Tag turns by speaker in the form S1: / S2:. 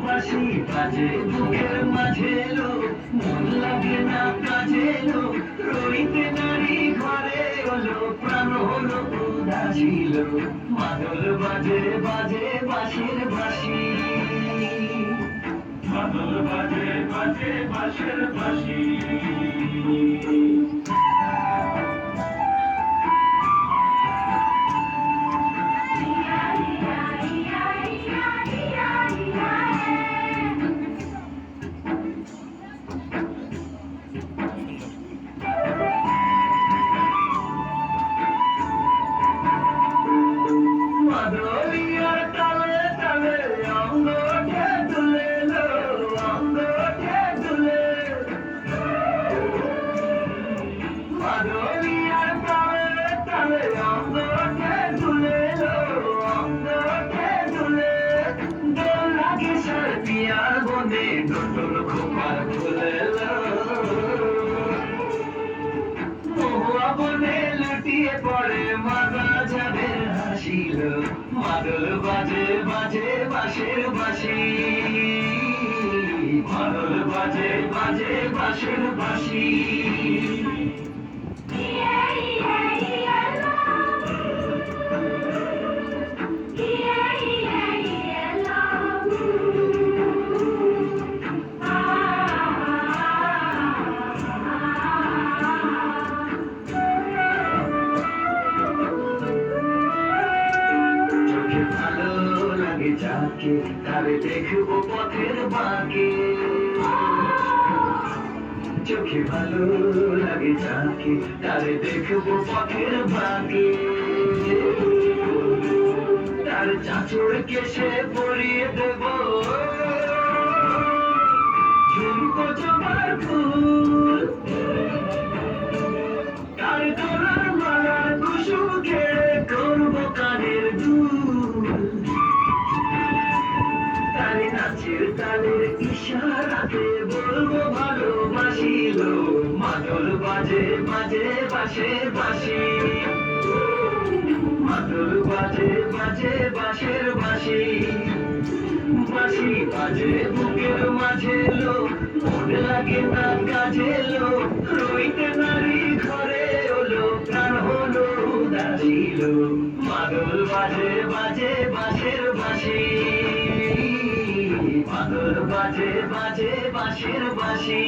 S1: বাঁশি বাজে বুকের মাঝে লো, মন লাগে না কাজে লো, রইতে নারী ঘরে হলো, প্রাণ হলো উদাসী লো, মাদল বাজে বাজে বাঁশির বাঁশি, মাদল বাজে বাজে বাঁশির বাঁশি। মাদলিয়ার তালে তালে অঙ্গ ওঠে দুলে লো, অঙ্গ ওঠে দুলে। মাদলিয়ার তালে তালে অঙ্গ ওঠে দুলে লো, অঙ্গ ওঠে দুলে। দোল লাগে সার্বিয়ার বনে, ডোল খোপার ফুলে লো, মহুয়া বনে লুটিয়ে পড়ে মাদা যাদের হাসিল, মাদল বাজে বাজে বাঁশির বাঁশি, মাদল বাজে বাজে বাঁশির বাঁশি। ভালো লাগে যাকে তারে দেখবো পথের বাঁকে, চোখে ভালো লাগে যাকে তারে দেখবো পথের বাঁকে, তার চাঁচড় কেশে পরিয়ে দেব ঝুমকো জবার ফুল, তার গলার মালার কুসুম ঘেরে করবো কানের দুল, তারে নাচের তালের ইশারাতে বলবো ভালোবাসিল, মাদল বাজে বাজে বাঁশের বাঁশি, মাদল বাজে বাজে বাঁশের বাঁশি। বাঁশি বাজে বুকের মাঝে লো, মন লাগে না কাজে লো, রইতে নারী ঘরে হলো, প্রাণ হলো উদাসী লো, মাদল বাজে বাজে বাঁশের বাঁশি, মাদল বাজে বাজে বাঁশির বাঁশি।